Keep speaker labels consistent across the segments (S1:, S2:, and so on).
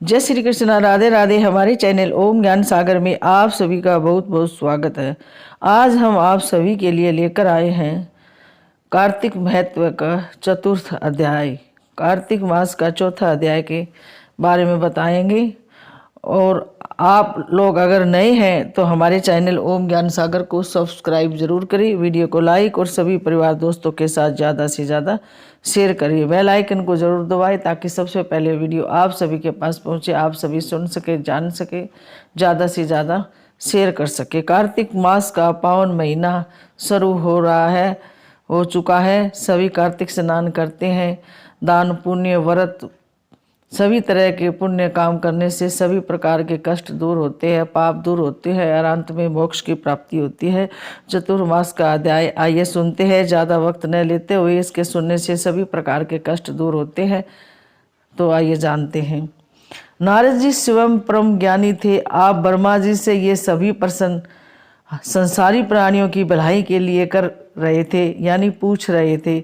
S1: जय श्री कृष्ण, राधे राधे। हमारे चैनल ओम ज्ञान सागर में आप सभी का बहुत बहुत स्वागत है। आज हम आप सभी के लिए लेकर आए हैं कार्तिक महत्व का चतुर्थ अध्याय। कार्तिक मास का चौथा अध्याय के बारे में बताएंगे। और आप लोग अगर नए हैं तो हमारे चैनल ओम ज्ञान सागर को सब्सक्राइब जरूर करिए, वीडियो को लाइक और सभी परिवार दोस्तों के साथ ज़्यादा से ज़्यादा शेयर करिए। बेल आइकन को जरूर दबाएं ताकि सबसे पहले वीडियो आप सभी के पास पहुंचे, आप सभी सुन सके, जान सके, ज़्यादा से ज़्यादा शेयर कर सके। कार्तिक मास का पावन महीना शुरू हो चुका है। सभी कार्तिक स्नान करते हैं। दान पुण्य व्रत सभी तरह के पुण्य काम करने से सभी प्रकार के कष्ट दूर होते हैं, पाप दूर होते हैं और अंत में मोक्ष की प्राप्ति होती है। चतुर्मास का अध्याय आइए सुनते हैं। ज़्यादा वक्त न लेते हुए इसके सुनने से सभी प्रकार के कष्ट दूर होते हैं। तो आइए जानते हैं। नारद जी स्वयं परम ज्ञानी थे। आप ब्रह्मा जी से ये सभी प्रश्न संसारी प्राणियों की भलाई के लिए कर रहे थे, यानी पूछ रहे थे।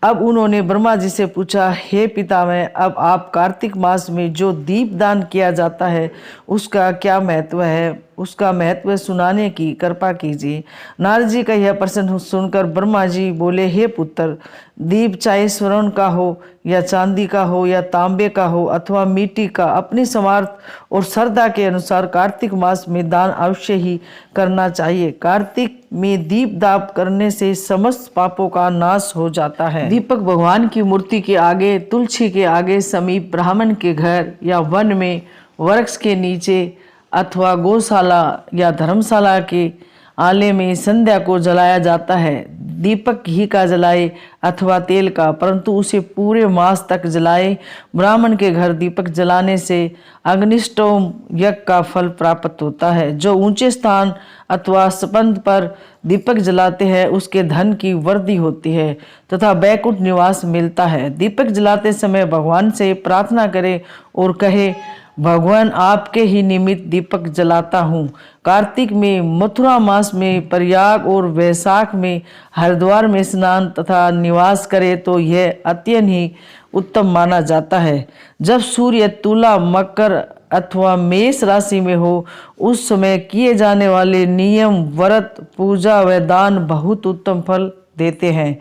S1: अब उन्होंने ब्रह्मा जी से पूछा, हे पितामह, अब आप कार्तिक मास में जो दीप दान किया जाता है उसका क्या महत्व है, उसका महत्व सुनाने की कृपा कीजिए। नारद जी का यह प्रश्न सुनकर ब्रह्मा जी बोले, हे पुत्र, दीप चाहे स्वर्ण का हो या चांदी का हो या तांबे का हो अथवा मिट्टी का, अपनी समर्थ और श्रद्धा के अनुसार कार्तिक मास में दान अवश्य ही करना चाहिए। कार्तिक में दीप दान करने से समस्त पापों का नाश हो जाता है। दीपक भगवान की मूर्ति के आगे, तुलसी के आगे, समीप ब्राह्मण के घर या वन में, वृक्ष के नीचे अथवा गौशाला या धर्मशाला के आले में संध्या को जलाया जाता है। दीपक घी का जलाए अथवा तेल का, परंतु उसे पूरे मास तक जलाए। ब्राह्मण के घर दीपक जलाने से अग्निष्टोम यज्ञ का फल प्राप्त होता है। जो ऊंचे स्थान अथवा स्पंद पर दीपक जलाते हैं उसके धन की वृद्धि होती है तथा वैकुंठ निवास मिलता है। दीपक जलाते समय भगवान से प्रार्थना करें और कहे, भगवान आपके ही निमित्त दीपक जलाता हूँ। कार्तिक में, मथुरा मास में प्रयाग और वैशाख में हरिद्वार में स्नान तथा निवास करे तो यह अत्यंत ही उत्तम माना जाता है। जब सूर्य तुला, मकर अथवा मेष राशि में हो उस समय किए जाने वाले नियम, व्रत, पूजा व दान बहुत उत्तम फल देते हैं।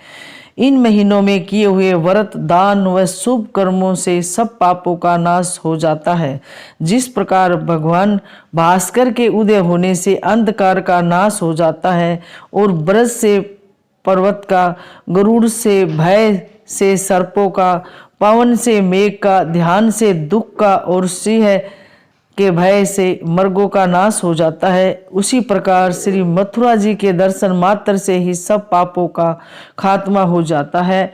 S1: इन महीनों में किए हुए व्रत, दान व शुभ कर्मों से सब पापों का नाश हो जाता है। जिस प्रकार भगवान भास्कर के उदय होने से अंधकार का नाश हो जाता है और ब्रज से पर्वत का, गरुड़ से भय से सर्पों का, पवन से मेघ का, ध्यान से दुख का और सिंह के भय से मृगों का नाश हो जाता है, उसी प्रकार श्री मथुरा जी के दर्शन मात्र से ही सब पापों का खात्मा हो जाता है।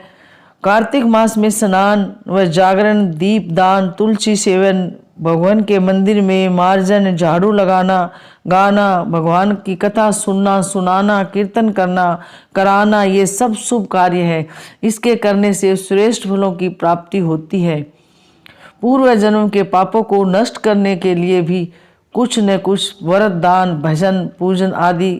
S1: कार्तिक मास में स्नान व जागरण, दीप दान, तुलसी सेवन, भगवान के मंदिर में मार्जन, झाड़ू लगाना, गाना, भगवान की कथा सुनना, सुनाना, कीर्तन करना, कराना, ये सब शुभ कार्य है। इसके करने से श्रेष्ठ फलों की प्राप्ति होती है। पूर्व जन्म के पापों को नष्ट करने के लिए भी कुछ न कुछ व्रत, दान, भजन, पूजन आदि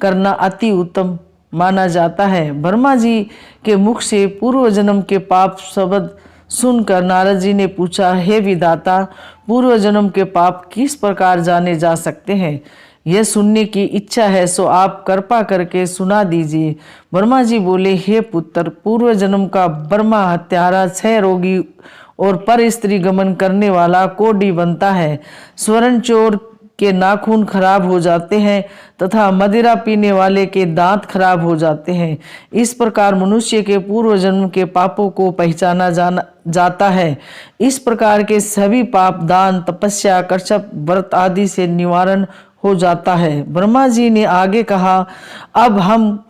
S1: करना अति उत्तम माना जाता है। ब्रह्मा जी के मुख से पूर्व जन्म के पाप शब्द सुनकर नारद जी ने पूछा, हे विधाता, पूर्व जन्म के पाप किस प्रकार जाने जा सकते हैं? यह सुनने की इच्छा है सो आप कृपा करके सुना दीजिए। ब्रह्मा जी बोले, हे पुत्र, पूर्व जन्म का ब्रह्मा हत्यारा, क्षय रोगी और पर स्त्री गमन करने वाला कोढ़ी बनता है। स्वर्ण चोर के नाखून खराब हो जाते हैं तथा मदिरा पीने वाले के दांत खराब हो जाते हैं। इस प्रकार मनुष्य के पूर्व जन्म के पापों को पहचाना जाता है। इस प्रकार के सभी पाप दान, तपस्या, कर्तव्य, व्रत आदि से निवारण हो जाता है। ब्रह्मा जी ने आगे कहा, अब हम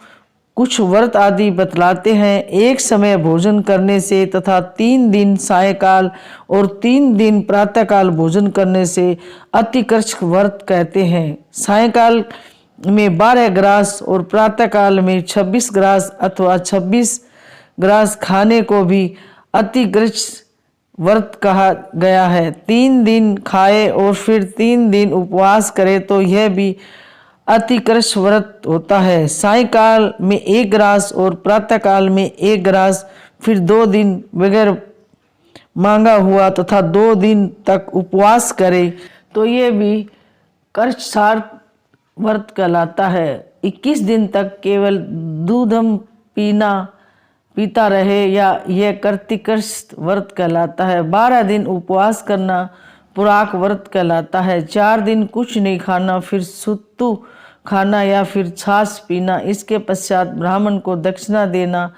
S1: कुछ व्रत आदि बतलाते हैं। एक समय भोजन करने से तथा 3 दिन सायकाल और 3 दिन प्रातःकाल भोजन करने से अतिकृष्ट व्रत कहते हैं। सायकाल में 12 ग्रास और प्रातःकाल में 26 ग्रास अथवा 26 ग्रास खाने को भी अतिकृष्ट व्रत कहा गया है। 3 दिन खाए और फिर 3 दिन उपवास करे तो यह भी अतिकृष्ट व्रत होता है। सायकाल में 1 ग्रास और प्रातःकाल में 1 ग्रास, फिर 2 दिन बगैर मांगा हुआ तथा 2 दिन तक उपवास करे तो ये भी कर्षसार व्रत कहलाता है। 21 दिन तक केवल दूधम पीता रहे या यह कार्तिकर्ष व्रत कहलाता है। 12 दिन उपवास करना पुराक व्रत कहलाता है। 4 दिन कुछ नहीं खाना, फिर सुत्तू खाना या फिर छाछ पीना। इसके पश्चात ब्राह्मण को दक्षिणा देना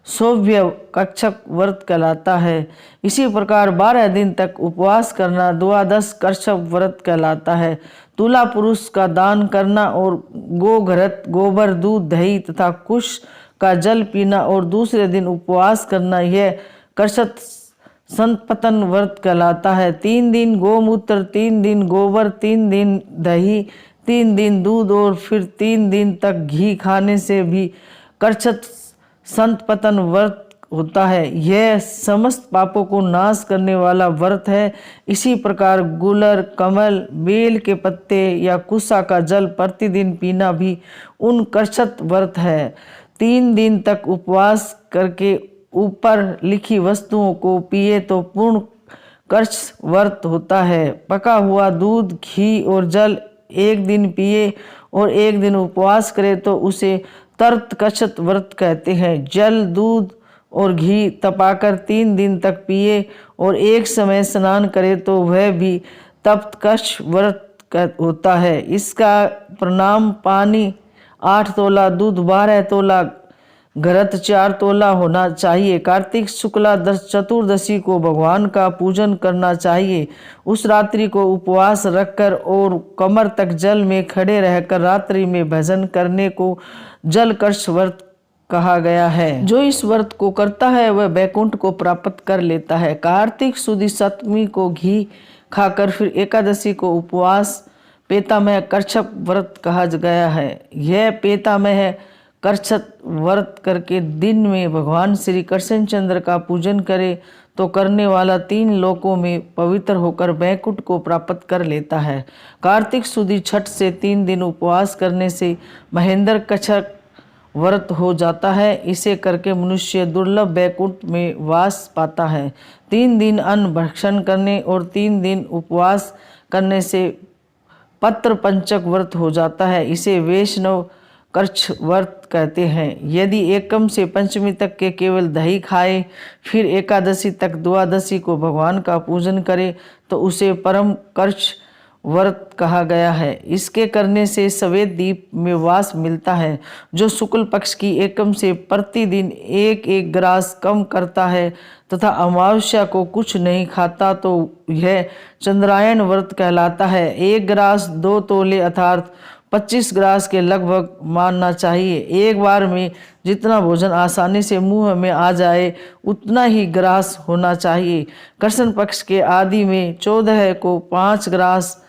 S1: सौभ्य कक्षक व्रत कहलाता है। इसी प्रकार 12 दिन तक उपवास करना द्वादश कर्षक व्रत कहलाता है। तुला पुरुष का दान करना और गोघृत, गोबर, दूध, दही तथा कुश का जल पीना और दूसरे दिन उपवास करना यह कर्षत संतपतन व्रत कहलाता है। 3 दिन गोमूत्र, 3 दिन गोबर, 3 दिन दही, 3 दिन दूध और फिर 3 दिन तक घी खाने से भी कर्षत संतपतन व्रत होता है। यह समस्त पापों को नाश करने वाला व्रत है। इसी प्रकार गुलर, कमल, बेल के पत्ते या कुसा का जल प्रतिदिन पीना भी उन कर्षत व्रत है। 3 दिन तक उपवास करके ऊपर लिखी वस्तुओं को पिए तो पूर्ण कर्ष व्रत होता है। पका हुआ दूध, घी और जल 1 दिन पिए और 1 दिन उपवास करे तो उसे तर्त कर्षत व्रत कहते हैं। जल, दूध और घी तपाकर 3 दिन तक पिए और एक समय स्नान करे तो वह भी तप्त कर्ष व्रत होता है। इसका प्रणाम पानी 8 तोला, दूध 12 तोला, घृत 4 तोला होना चाहिए। कार्तिक शुक्ला चतुर्दशी को भगवान का पूजन करना चाहिए। उस रात्रि को उपवास रखकर और कमर तक जल में खड़े रहकर रात्रि में भजन करने को जलकर्ष व्रत कहा गया है। जो इस व्रत को करता है वह बैकुंठ को प्राप्त कर लेता है। कार्तिक सुदी सप्तमी को घी खाकर फिर एकादशी को उपवास पेतामह कर्षक व्रत कहा गया है। यह पेतामह कर्षक व्रत करके दिन में भगवान श्री कृष्णचंद्र का पूजन करे तो करने वाला 3 लोकों में पवित्र होकर बैकुंठ को प्राप्त कर लेता है। कार्तिक सुदी छठ से 3 दिन उपवास करने से महेंद्र कर्षक व्रत हो जाता है। इसे करके मनुष्य दुर्लभ बैकुंठ में वास पाता है। 3 दिन अन्न भक्षण करने और 3 दिन उपवास करने से पत्र पंचक व्रत हो जाता है। इसे वैष्णव कर्ष व्रत कहते हैं। यदि एकम से पंचमी तक के केवल दही खाए फिर एकादशी तक द्वादशी को भगवान का पूजन करे तो उसे परम कर्ष व्रत कहा गया है। इसके करने से सवेद दीप में वास मिलता है। जो शुक्ल पक्ष की एकम से प्रतिदिन 1-1 ग्रास कम करता है तथा अमावस्या को कुछ नहीं खाता तो यह चंद्रायण व्रत कहलाता है। 1 ग्रास 2 तोले अर्थात 25 ग्रास के लगभग मानना चाहिए। एक बार में जितना भोजन आसानी से मुंह में आ जाए उतना ही ग्रास होना चाहिए। कृष्ण पक्ष के आदि में 14 को 5 ग्रास,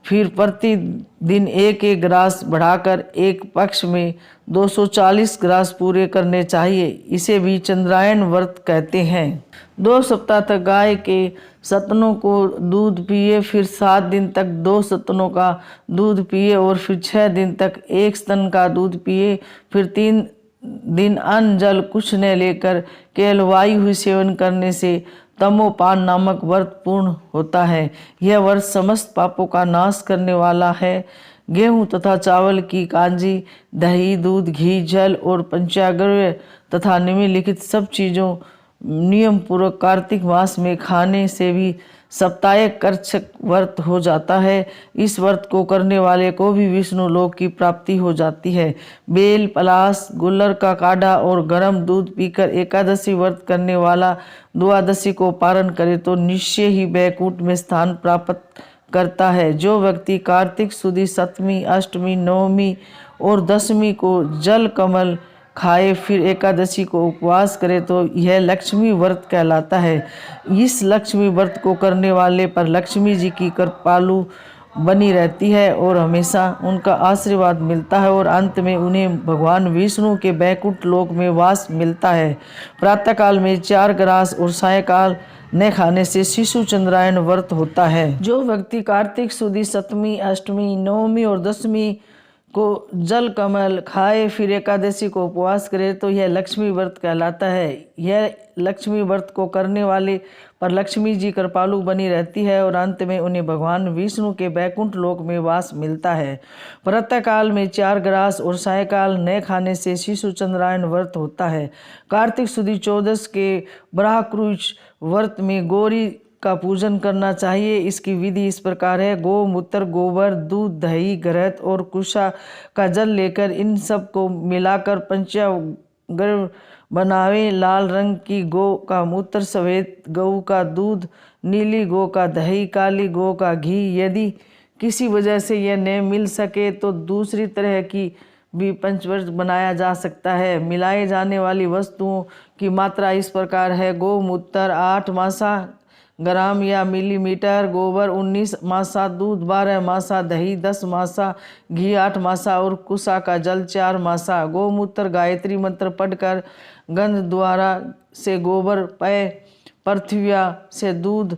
S1: फिर प्रतिदिन 1-1 ग्रास बढ़ाकर एक पक्ष में 240 ग्रास पूरे करने चाहिए। इसे भी चंद्रायण व्रत कहते हैं। 2 सप्ताह तक गाय के सतनों को दूध पिए, फिर 7 दिन तक 2 सतनों का दूध पिए और फिर 6 दिन तक 1 स्तन का दूध पिए। फिर 3 दिन अन्न जल कुछ न लेकर केवल वायु ही सेवन करने से तमोपान नामक व्रत पूर्ण होता है। यह व्रत समस्त पापों का नाश करने वाला है। गेहूं तथा चावल की कांजी, दही, दूध, घी, जल और पंचाग्रह तथा निम्नलिखित सब चीज़ों नियम पूर्वक कार्तिक मास में खाने से भी साप्ताहिक कर्षक व्रत हो जाता है। इस व्रत को करने वाले को भी विष्णु लोक की प्राप्ति हो जाती है। बेल, पलाश, गुल्लर का काढ़ा और गर्म दूध पीकर एकादशी व्रत करने वाला द्वादशी को पारण करे तो निश्चय ही बैकुंठ में स्थान प्राप्त करता है। जो व्यक्ति कार्तिक सुदी सप्तमी, अष्टमी, नवमी और दशमी को जल कमल खाए फिर एकादशी को उपवास करे तो यह लक्ष्मी व्रत कहलाता है। इस लक्ष्मी व्रत को करने वाले पर लक्ष्मी जी की कृपालु बनी रहती है और हमेशा उनका आशीर्वाद मिलता है और अंत में उन्हें भगवान विष्णु के बैकुंठ लोक में वास मिलता है। प्रातःकाल में 4 ग्रास और सायंकाल न खाने से शिशु चंद्रायण व्रत होता है। जो व्यक्ति कार्तिक सुदी सप्तमी, अष्टमी, नवमी और दशमी को जल कमल खाए फिर एकादशी को उपवास करे तो यह लक्ष्मी व्रत कहलाता है। यह लक्ष्मी व्रत को करने वाले पर लक्ष्मी जी कृपालु बनी रहती है और अंत में उन्हें भगवान विष्णु के बैकुंठ लोक में वास मिलता है। प्रातः काल में 4 ग्रास और सायकाल न खाने से शिशु चंद्रायन व्रत होता है। कार्तिक सुदी 14 के ब्राह्मकृच व्रत में गौरी का पूजन करना चाहिए। इसकी विधि इस प्रकार है। गोमूत्र, गोबर, दूध, दही, घृत और कुशा का जल लेकर इन सब को मिलाकर पंचांग बनावे। लाल रंग की गौ का मूत्र, सफेद गौ का दूध, नीली गौ का दही, काली गौ का घी। यदि किसी वजह से यह न मिल सके तो दूसरी तरह की भी पंचव्रत बनाया जा सकता है। मिलाए जाने वाली वस्तुओं की मात्रा इस प्रकार है। गोमूत्र 8 मासा ग्राम या मिलीमीटर, गोबर 19 मासा, दूध 12 मासा, दही 10 मासा, घी 8 मासा और कुशा का जल 4 मासा। गोमूत्र गायत्री मंत्र पढ़कर, गंध द्वारा से गोबर पय, पृथ्व्या से दूध,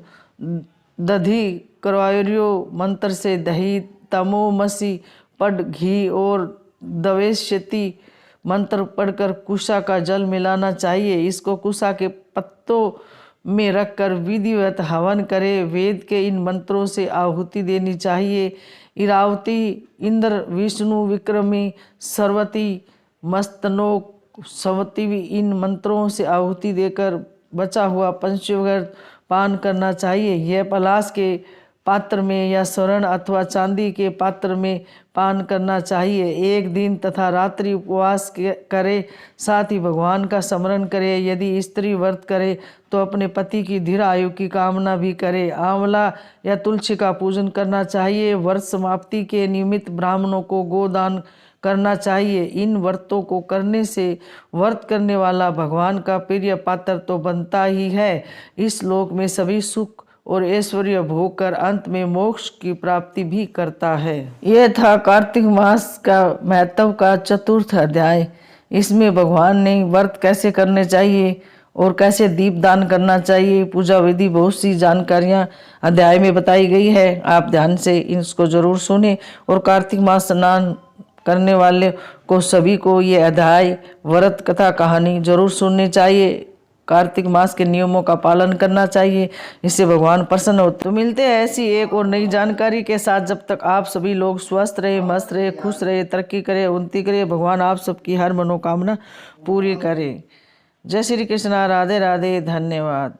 S1: दधि करवार्यो मंत्र से दही, तमोमसी पढ़ घी और दवेश्यति मंत्र पढ़कर कुशा का जल मिलाना चाहिए। इसको कुशा के पत्तों में रखकर विधिवत हवन करे। वेद के इन मंत्रों से आहुति देनी चाहिए। इरावती, इंद्र, विष्णु, विक्रमी, सरवती, मस्तनोक, सवती इन मंत्रों से आहुति देकर बचा हुआ पंचव्रत पान करना चाहिए। यह पलाश के पात्र में या स्वर्ण अथवा चांदी के पात्र में पान करना चाहिए। एक दिन तथा रात्रि उपवास करे, साथ ही भगवान का स्मरण करे। यदि स्त्री व्रत करे तो अपने पति की दीर्घ आयु की कामना भी करे। आंवला या तुलसी का पूजन करना चाहिए। व्रत समाप्ति के निमित्त ब्राह्मणों को गोदान करना चाहिए। इन व्रतों को करने से व्रत करने वाला भगवान का प्रिय पात्र तो बनता ही है, इस लोक में सभी सुख और ऐश्वर्य भोग कर अंत में मोक्ष की प्राप्ति भी करता है। यह था कार्तिक मास का महत्व का 4th अध्याय। इसमें भगवान ने व्रत कैसे करने चाहिए और कैसे दीपदान करना चाहिए, पूजा विधि, बहुत सी जानकारियां अध्याय में बताई गई है। आप ध्यान से इसको जरूर सुने और कार्तिक मास स्नान करने वाले को सभी को ये अध्याय, व्रत कथा, कहानी जरूर सुननी चाहिए। कार्तिक मास के नियमों का पालन करना चाहिए, इससे भगवान प्रसन्न होते। तो मिलते हैं ऐसी एक और नई जानकारी के साथ। जब तक आप सभी लोग स्वस्थ रहे, मस्त रहे, खुश रहे, तरक्की करे, उन्नति करे, भगवान आप सबकी हर मनोकामना पूरी करे। जय श्री कृष्णा, राधे राधे, धन्यवाद।